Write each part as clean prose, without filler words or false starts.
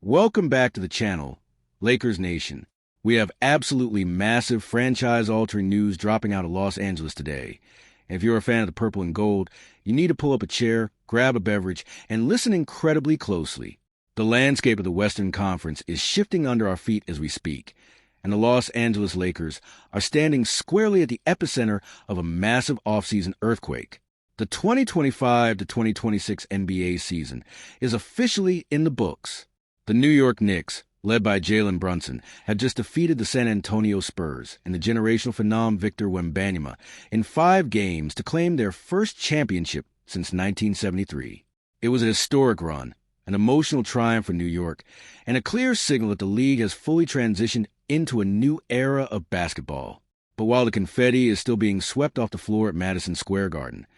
Welcome back to the channel, Lakers Nation. We have absolutely massive franchise-altering news dropping out of Los Angeles today. If you're a fan of the purple and gold, you need to pull up a chair, grab a beverage, and listen incredibly closely. The landscape of the Western Conference is shifting under our feet as we speak, and the Los Angeles Lakers are standing squarely at the epicenter of a massive offseason earthquake. The 2025 to 2026 NBA season is officially in the books. The New York Knicks, led by Jalen Brunson, have just defeated the San Antonio Spurs and the generational phenom Victor Wembanyama in 5 games to claim their first championship since 1973. It was a historic run, an emotional triumph for New York, and a clear signal that the league has fully transitioned into a new era of basketball. But while the confetti is still being swept off the floor at Madison Square Garden,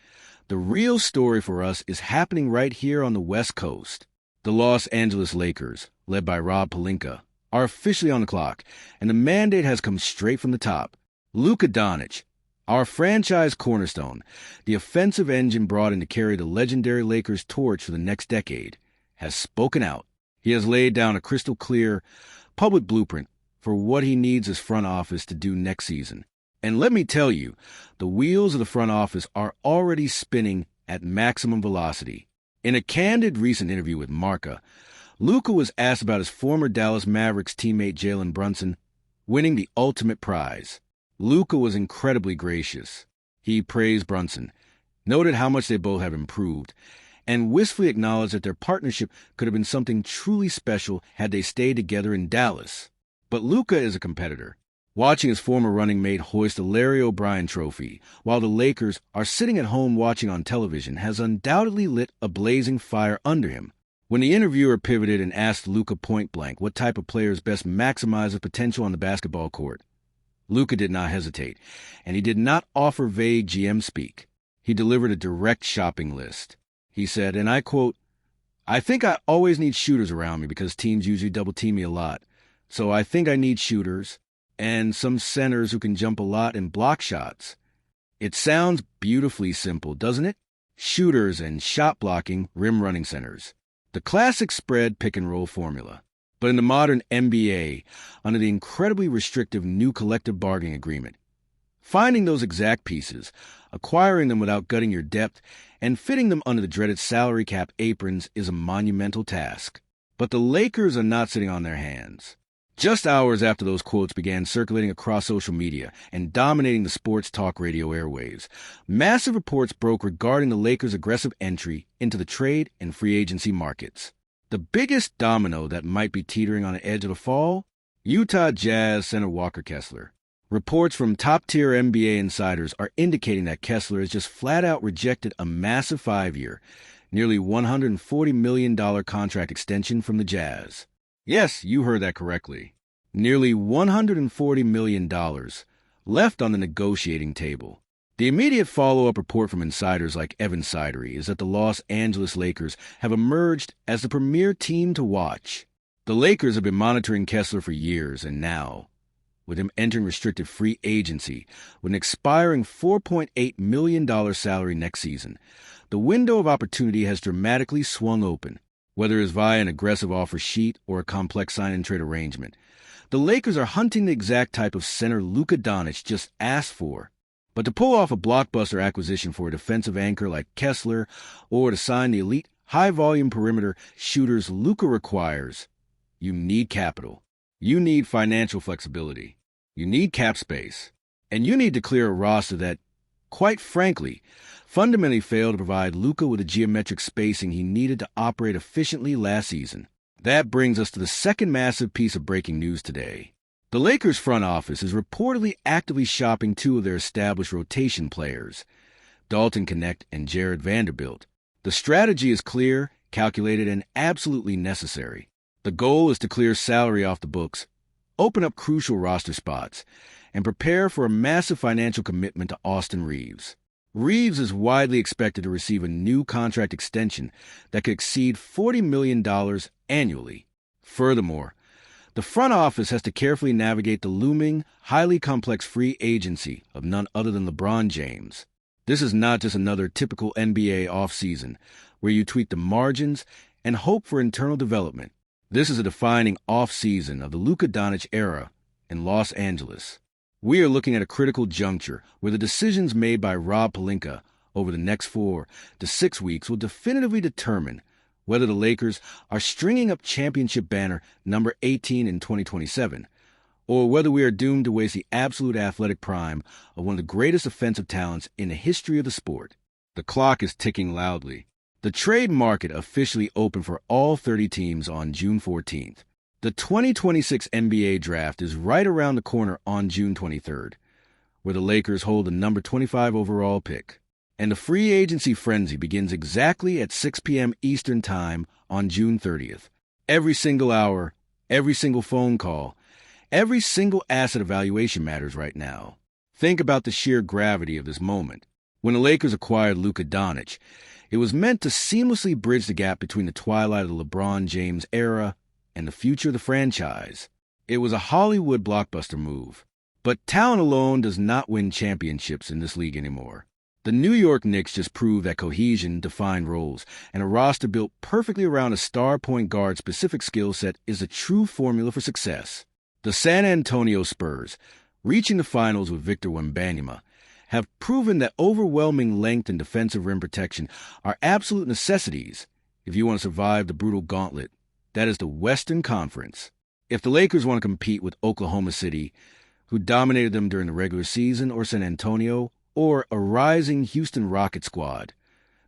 the real story for us is happening right here on the West Coast. The Los Angeles Lakers, led by Rob Pelinka, are officially on the clock, and the mandate has come straight from the top. Luka Doncic, our franchise cornerstone, the offensive engine brought in to carry the legendary Lakers torch for the next decade, has spoken out. He has laid down a crystal clear, public blueprint for what he needs his front office to do next season. And let me tell you, the wheels of the front office are already spinning at maximum velocity. In a candid recent interview with Marca, Luka was asked about his former Dallas Mavericks teammate Jalen Brunson winning the ultimate prize. Luka was incredibly gracious. He praised Brunson, noted how much they both have improved, and wistfully acknowledged that their partnership could have been something truly special had they stayed together in Dallas. But Luka is a competitor. Watching his former running mate hoist the Larry O'Brien trophy while the Lakers are sitting at home watching on television has undoubtedly lit a blazing fire under him. When the interviewer pivoted and asked Luka point-blank what type of players best maximize his potential on the basketball court, Luka did not hesitate, and he did not offer vague GM speak. He delivered a direct shopping list. He said, and I quote, "I think I always need shooters around me because teams usually double-team me a lot. So I think I need shooters and some centers who can jump a lot and block shots." It sounds beautifully simple, doesn't it? Shooters and shot-blocking, rim-running centers. The classic spread pick-and-roll formula. But in the modern NBA, under the incredibly restrictive new collective bargaining agreement, finding those exact pieces, acquiring them without gutting your depth, and fitting them under the dreaded salary cap aprons is a monumental task. But the Lakers are not sitting on their hands. Just hours after those quotes began circulating across social media and dominating the sports talk radio airwaves, massive reports broke regarding the Lakers' aggressive entry into the trade and free agency markets. The biggest domino that might be teetering on the edge of a fall? Utah Jazz center Walker Kessler. Reports from top-tier NBA insiders are indicating that Kessler has just flat-out rejected a massive 5-year, nearly $140 million contract extension from the Jazz. Yes, you heard that correctly. Nearly $140 million left on the negotiating table. The immediate follow-up report from insiders like Evan Sidery is that the Los Angeles Lakers have emerged as the premier team to watch. The Lakers have been monitoring Kessler for years, and now, with him entering restricted free agency with an expiring $4.8 million salary next season, the window of opportunity has dramatically swung open. Whether it's via an aggressive offer sheet or a complex sign-and-trade arrangement, the Lakers are hunting the exact type of center Luka Doncic just asked for. But to pull off a blockbuster acquisition for a defensive anchor like Kessler or to sign the elite high-volume perimeter shooters Luka requires, you need capital. You need financial flexibility. You need cap space. And you need to clear a roster that, quite frankly, fundamentally failed to provide Luka with the geometric spacing he needed to operate efficiently last season. That brings us to the second massive piece of breaking news today. The Lakers front office is reportedly actively shopping 2 of their established rotation players, Dalton Knecht and Jared Vanderbilt. The strategy is clear, calculated, and absolutely necessary. The goal is to clear salary off the books, open up crucial roster spots, and prepare for a massive financial commitment to Austin Reaves. Reaves is widely expected to receive a new contract extension that could exceed $40 million annually. Furthermore, the front office has to carefully navigate the looming, highly complex free agency of none other than LeBron James. This is not just another typical NBA offseason where you tweak the margins and hope for internal development. This is a defining off-season of the Luka Doncic era in Los Angeles. We are looking at a critical juncture where the decisions made by Rob Pelinka over the next 4 to 6 weeks will definitively determine whether the Lakers are stringing up championship banner number 18 in 2027, or whether we are doomed to waste the absolute athletic prime of one of the greatest offensive talents in the history of the sport. The clock is ticking loudly. The trade market officially opened for all 30 teams on June 14th. The 2026 NBA draft is right around the corner on June 23rd, where the Lakers hold the number 25 overall pick. And the free agency frenzy begins exactly at 6 p.m. Eastern Time on June 30th. Every single hour, every single phone call, every single asset evaluation matters right now. Think about the sheer gravity of this moment. When the Lakers acquired Luka Doncic, it was meant to seamlessly bridge the gap between the twilight of the LeBron James era and the future of the franchise. It was a Hollywood blockbuster move. But talent alone does not win championships in this league anymore. The New York Knicks just proved that cohesion defined roles, and a roster built perfectly around a star point guard's specific skill set is a true formula for success. The San Antonio Spurs, reaching the finals with Victor Wembanyama, have proven that overwhelming length and defensive rim protection are absolute necessities if you want to survive the brutal gauntlet that is the Western Conference. If the Lakers want to compete with Oklahoma City, who dominated them during the regular season, or San Antonio, or a rising Houston Rockets squad,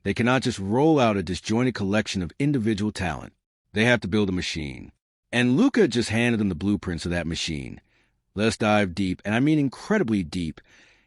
they cannot just roll out a disjointed collection of individual talent. They have to build a machine. And Luka just handed them the blueprints of that machine. Let's dive deep, and I mean incredibly deep,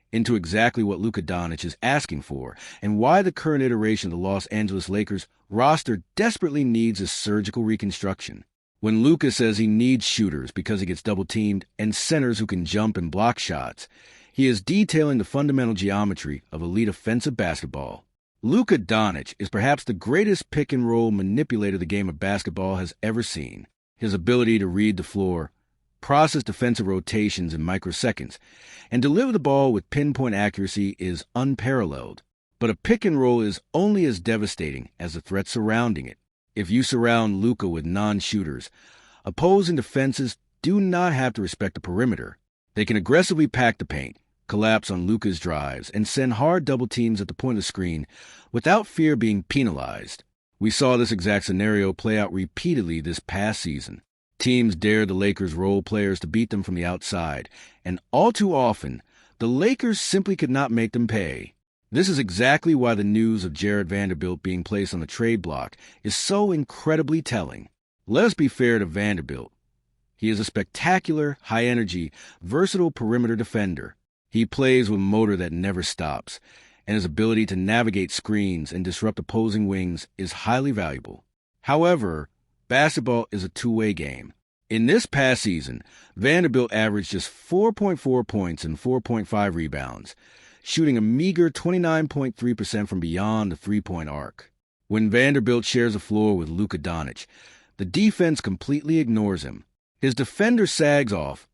into exactly what Luka Doncic is asking for and why the current iteration of the Los Angeles Lakers roster desperately needs a surgical reconstruction. When Luka says he needs shooters because he gets double-teamed and centers who can jump and block shots, he is detailing the fundamental geometry of elite offensive basketball. Luka Doncic is perhaps the greatest pick-and-roll manipulator the game of basketball has ever seen. His ability to read the floor, process defensive rotations in microseconds, and deliver the ball with pinpoint accuracy is unparalleled. But a pick and roll is only as devastating as the threat surrounding it. If you surround Luka with non-shooters, opposing defenses do not have to respect the perimeter. They can aggressively pack the paint, collapse on Luka's drives, and send hard double teams at the point of the screen without fear being penalized. We saw this exact scenario play out repeatedly this past season. Teams dared the Lakers' role players to beat them from the outside, and all too often, the Lakers simply could not make them pay. This is exactly why the news of Jared Vanderbilt being placed on the trade block is so incredibly telling. Let's be fair to Vanderbilt. He is a spectacular, high-energy, versatile perimeter defender. He plays with a motor that never stops, and his ability to navigate screens and disrupt opposing wings is highly valuable. However, basketball is a two-way game. In this past season, Vanderbilt averaged just 4.4 points and 4.5 rebounds, shooting a meager 29.3% from beyond the three-point arc. When Vanderbilt shares a floor with Luka Doncic, the defense completely ignores him. His defender sags off,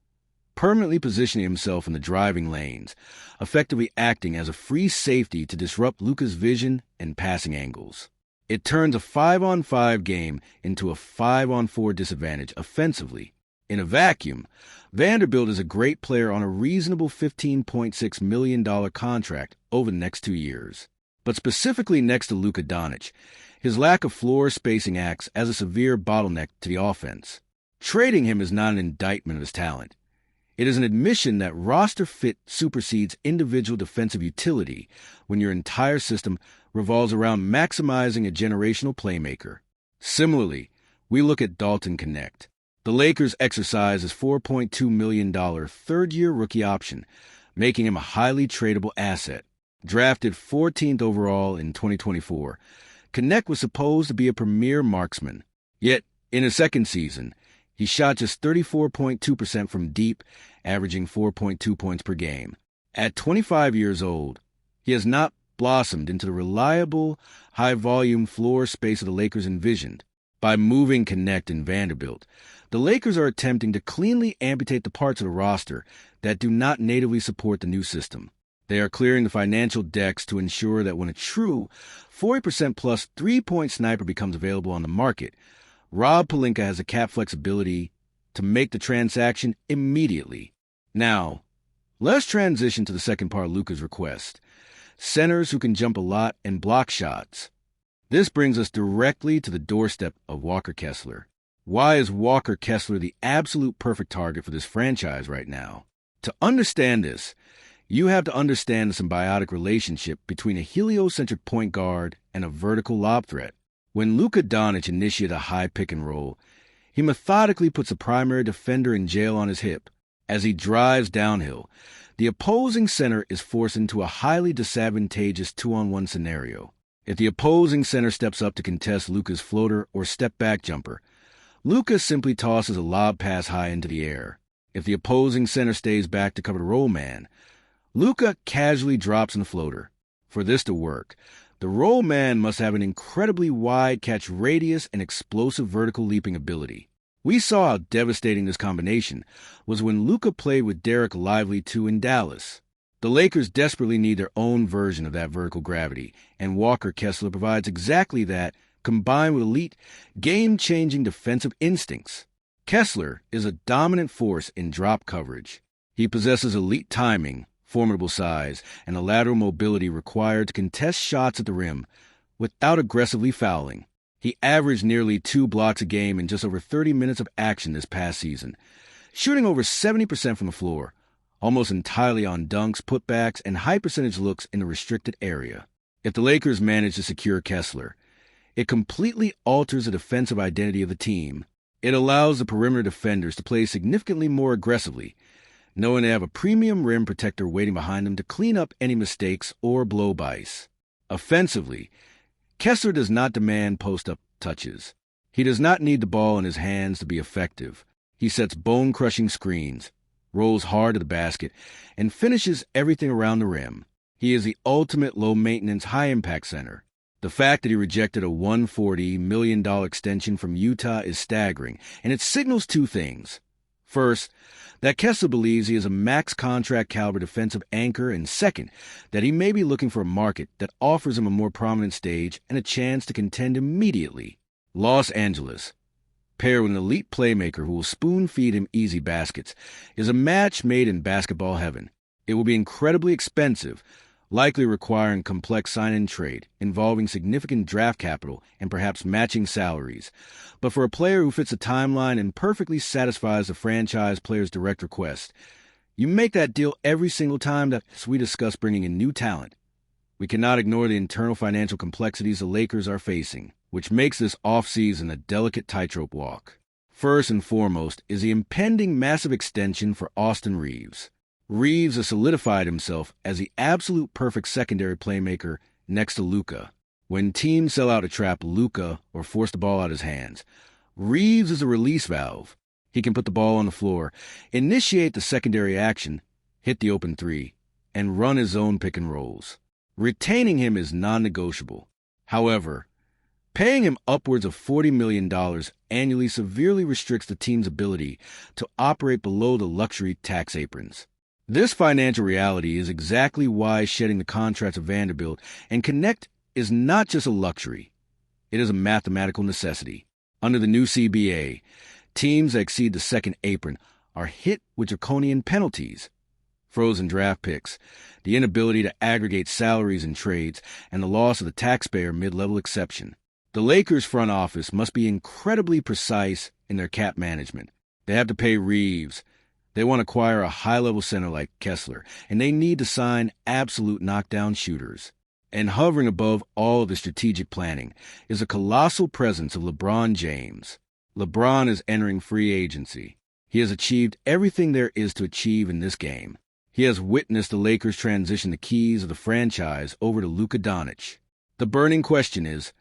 permanently positioning himself in the driving lanes, effectively acting as a free safety to disrupt Luka's vision and passing angles. It turns a 5-on-5 game into a 5-on-4 disadvantage offensively. In a vacuum, Vanderbilt is a great player on a reasonable $15.6 million contract over the next 2 years. But specifically next to Luka Doncic, his lack of floor spacing acts as a severe bottleneck to the offense. Trading him is not an indictment of his talent. It is an admission that roster fit supersedes individual defensive utility when your entire system revolves around maximizing a generational playmaker. Similarly, we look at Dalton Connect. The Lakers exercise his $4.2 million third-year rookie option, making him a highly tradable asset. Drafted 14th overall in 2024, Connect was supposed to be a premier marksman. Yet, in his second season, he shot just 34.2% from deep, averaging 4.2 points per game. At 25 years old, he has not blossomed into the reliable, high-volume floor spacer the Lakers envisioned. By moving Connect and Vanderbilt, the Lakers are attempting to cleanly amputate the parts of the roster that do not natively support the new system. They are clearing the financial decks to ensure that when a true 40% plus three-point sniper becomes available on the market, Rob Pelinka has the cap flexibility to make the transaction immediately. Now, let's transition to the second part of Luka's request. Centers who can jump a lot and block shots. This brings us directly to the doorstep of Walker Kessler. Why is Walker Kessler the absolute perfect target for this franchise right now? To understand this, you have to understand the symbiotic relationship between a heliocentric point guard and a vertical lob threat. When Luka Doncic initiates a high pick and roll, he methodically puts a primary defender in jail on his hip. As he drives downhill, the opposing center is forced into a highly disadvantageous 2-on-1 scenario. If the opposing center steps up to contest Luka's floater or step-back jumper, Luka simply tosses a lob pass high into the air. If the opposing center stays back to cover the roll man, Luka casually drops in the floater. For this to work, the roll man must have an incredibly wide catch radius and explosive vertical leaping ability. We saw how devastating this combination was when Luka played with Derek Lively II in Dallas. The Lakers desperately need their own version of that vertical gravity, and Walker Kessler provides exactly that, combined with elite, game-changing defensive instincts. Kessler is a dominant force in drop coverage. He possesses elite timing, formidable size, and the lateral mobility required to contest shots at the rim without aggressively fouling. He averaged nearly 2 blocks a game in just over 30 minutes of action this past season, shooting over 70% from the floor, almost entirely on dunks, putbacks, and high-percentage looks in the restricted area. If the Lakers manage to secure Kessler, it completely alters the defensive identity of the team. It allows the perimeter defenders to play significantly more aggressively, knowing they have a premium rim protector waiting behind them to clean up any mistakes or blow by ice. Offensively, Kessler does not demand post-up touches. He does not need the ball in his hands to be effective. He sets bone-crushing screens, rolls hard to the basket, and finishes everything around the rim. He is the ultimate low-maintenance, high-impact center. The fact that he rejected a $140 million extension from Utah is staggering, and it signals two things. First, that Kessler believes he is a max contract caliber defensive anchor, and second, that he may be looking for a market that offers him a more prominent stage and a chance to contend immediately. Los Angeles, paired with an elite playmaker who will spoon-feed him easy baskets, is a match made in basketball heaven. It will be incredibly expensive, likely requiring complex sign-in trade, involving significant draft capital and perhaps matching salaries. But for a player who fits a timeline and perfectly satisfies the franchise player's direct request, you make that deal every single time that we discuss bringing in new talent. We cannot ignore the internal financial complexities the Lakers are facing, which makes this offseason a delicate tightrope walk. First and foremost is the impending massive extension for Austin Reaves. Reaves has solidified himself as the absolute perfect secondary playmaker next to Luka. When teams sell out to trap Luka or force the ball out of his hands, Reaves is a release valve. He can put the ball on the floor, initiate the secondary action, hit the open three, and run his own pick and rolls. Retaining him is non-negotiable. However, paying him upwards of $40 million annually severely restricts the team's ability to operate below the luxury tax aprons. This financial reality is exactly why shedding the contracts of Vanderbilt and Connect is not just a luxury. It is a mathematical necessity. Under the new CBA, teams that exceed the second apron are hit with draconian penalties, frozen draft picks, the inability to aggregate salaries and trades, and the loss of the taxpayer mid-level exception. The Lakers front office must be incredibly precise in their cap management. They have to pay Reaves. They want to acquire a high-level center like Kessler, and they need to sign absolute knockdown shooters. And hovering above all of the strategic planning is a colossal presence of LeBron James. LeBron is entering free agency. He has achieved everything there is to achieve in this game. He has witnessed the Lakers transition the keys of the franchise over to Luka Doncic. The burning question is,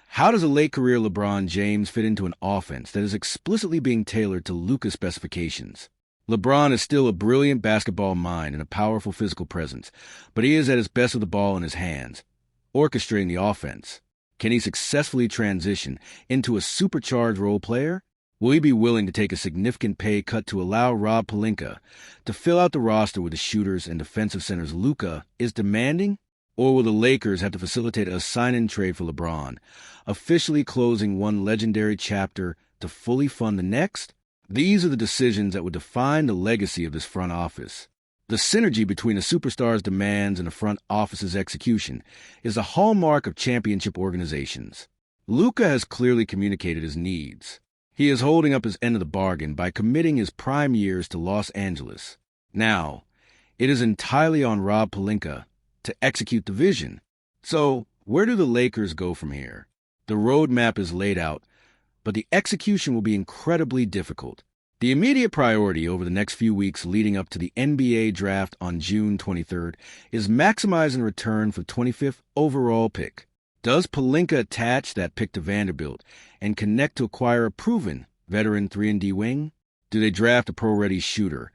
how does a late-career LeBron James fit into an offense that is explicitly being tailored to Luka's specifications? LeBron is still a brilliant basketball mind and a powerful physical presence, but he is at his best with the ball in his hands, orchestrating the offense. Can he successfully transition into a supercharged role player? Will he be willing to take a significant pay cut to allow Rob Pelinka to fill out the roster with the shooters and defensive centers Luka is demanding? Or will the Lakers have to facilitate a sign-in trade for LeBron, officially closing one legendary chapter to fully fund the next? These are the decisions that would define the legacy of this front office. The synergy between a superstar's demands and the front office's execution is a hallmark of championship organizations. Luka has clearly communicated his needs. He is holding up his end of the bargain by committing his prime years to Los Angeles. Now, it is entirely on Rob Pelinka to execute the vision. So, where do the Lakers go from here? The roadmap is laid out, but the execution will be incredibly difficult. The immediate priority over the next few weeks leading up to the NBA draft on June 23rd is maximizing return for 25th overall pick. Does Pelinka attach that pick to Vanderbilt and connect to acquire a proven veteran 3-and-D wing? Do they draft a pro-ready shooter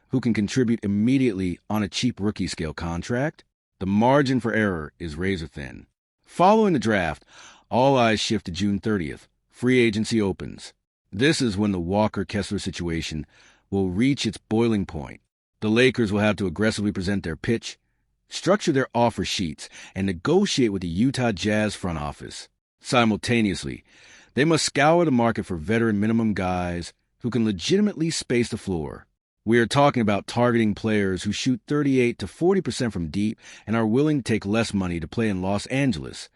who can contribute immediately on a cheap rookie-scale contract? The margin for error is razor-thin. Following the draft, all eyes shift to June 30th. Free agency opens. This is when the Walker-Kessler situation will reach its boiling point. The Lakers will have to aggressively present their pitch, structure their offer sheets, and negotiate with the Utah Jazz front office. Simultaneously, they must scour the market for veteran minimum guys who can legitimately space the floor. We are talking about targeting players who shoot 38 to 40% from deep and are willing to take less money to play in Los Angeles,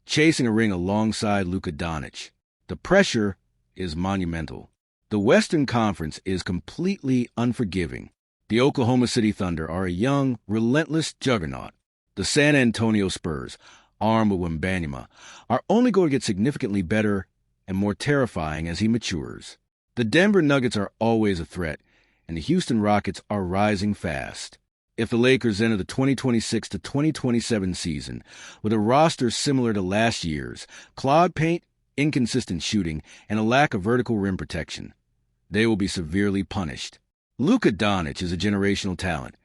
chasing a ring alongside Luka Doncic. The pressure is monumental. The Western Conference is completely unforgiving. The Oklahoma City Thunder are a young, relentless juggernaut. The San Antonio Spurs, armed with Wembanyama, are only going to get significantly better and more terrifying as he matures. The Denver Nuggets are always a threat, and the Houston Rockets are rising fast. If the Lakers enter the 2026 to 2027 season with a roster similar to last year's, clod paint, inconsistent shooting, and a lack of vertical rim protection, they will be severely punished. Luka Doncic is a generational talent,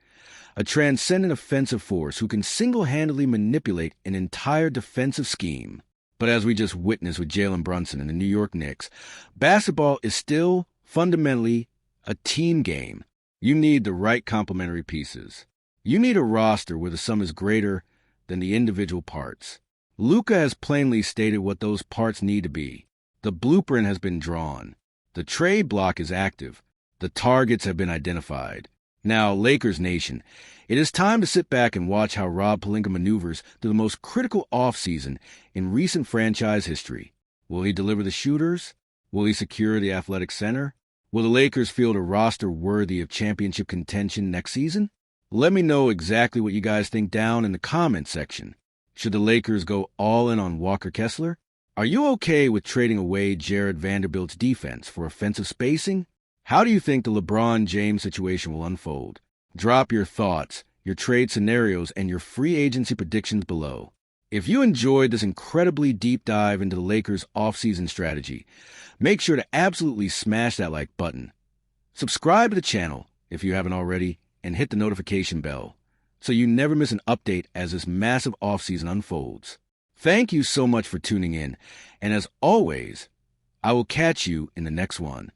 a transcendent offensive force who can single-handedly manipulate an entire defensive scheme. But as we just witnessed with Jalen Brunson and the New York Knicks, basketball is still fundamentally a team game. You need the right complementary pieces. You need a roster where the sum is greater than the individual parts. Luka has plainly stated what those parts need to be. The blueprint has been drawn. The trade block is active. The targets have been identified. Now, Lakers Nation, it is time to sit back and watch how Rob Pelinka maneuvers through the most critical offseason in recent franchise history. Will he deliver the shooters? Will he secure the athletic center? Will the Lakers field a roster worthy of championship contention next season? Let me know exactly what you guys think down in the comment section. Should the Lakers go all in on Walker-Kessler? Are you okay with trading away Jared Vanderbilt's defense for offensive spacing? How do you think the LeBron James situation will unfold? Drop your thoughts, your trade scenarios, and your free agency predictions below. If you enjoyed this incredibly deep dive into the Lakers' offseason strategy, make sure to absolutely smash that like button. Subscribe to the channel if you haven't already, and hit the notification bell so you never miss an update as this massive offseason unfolds. Thank you so much for tuning in, and as always, I will catch you in the next one.